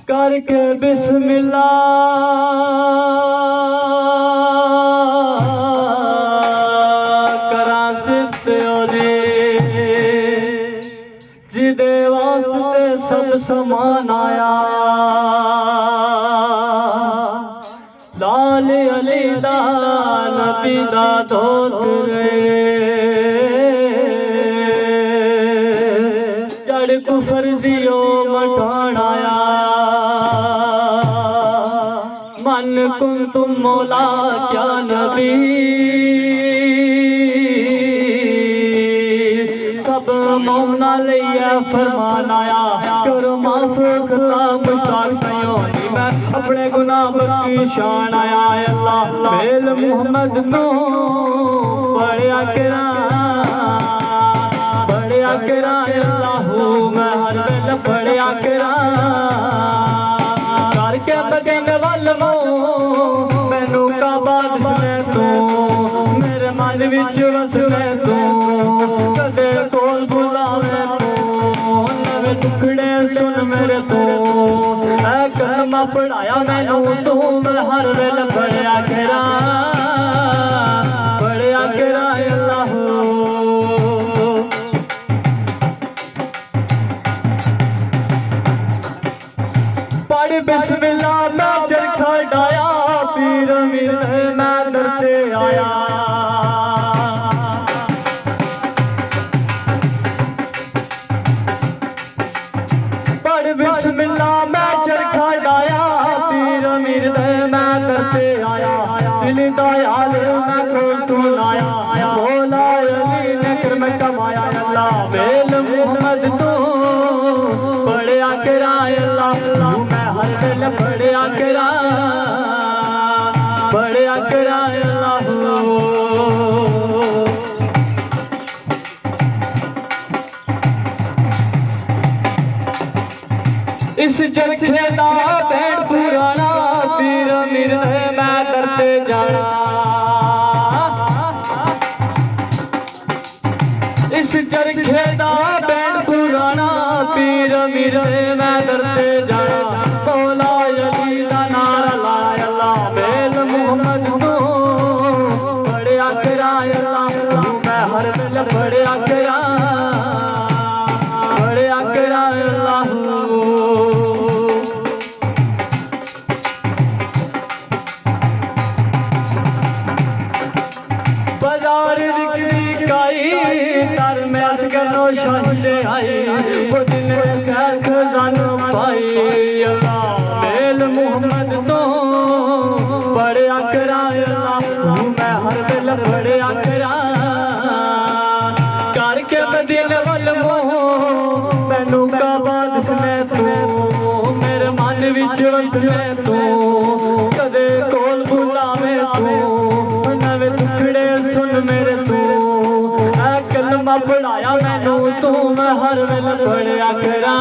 करके बिस्मिल्लाह करा सिफ्त ओदी जिदे वास्ते सब समान आया लाल अली दा नबी दा धोतरे जड़ कुफर दियो मठाणाया मन कुन तुम मौला क्या नबी सब मौना लिया फरमान आया करो माफ खता मुश्ताक नहीं मैं अपने गुनाह की शान आया अल्लाह बेल मोहम्मद तो बड़े अकरा अल्लाह मैं हर वेल बड़े अकरा करके बदन वल मो मैनू काबा दिसने तू मेरे मन विच वसने तू कदे कोल बुलावे तू नवे दुखड़े सुन मेरे तू ऐ कलमा पढ़ाया मैनू तू मैं हर वेल बड़े अकरा अल्लाह पढ़ बिस्मिल्लाह मैं चरखा डाया पीर मीर मैं डरते आया पढ़ बिस्मिल्लाह मैं चरखा डाया पीर मीर मैं डरते आया दिल दयाल मैं को सुनाया मौला अली ने कर्म कमाया अल्लाह बेल मोहम्मद तू बड़े अकरा अल्लाह हर दिल बड़े अकरा अल्लाह इस चरखे दा बैंड पुराना पीर मीर मैं डरते जाना इस चरखे दा बैंड पुराना पीर मीर मैं डरते जाना मौला अली दा नारा लाया अल्लाह बेल मोहम्मद तू बड़े अकरा अल्लाह मैं हर दिल बड़े अकरा अल्लाह बाजार दिखदी काई तर में असगनो शाहिद आई वो दिन खैर खजानो पाई अल्लाह बेल मोहम्मद तो बड़े अकरा अल्लाह मैं हर दिल बड़े अकरा करके बदिल वल मोह मैनू काबा दिसने तू मेरे मन विच वसने तू कदे कोल बुलावे तू नवे दुखड़े सुन मेरे तू ऐ कलमा पढ़ाया मैनू तू मैं हर वेल बड़े अकरा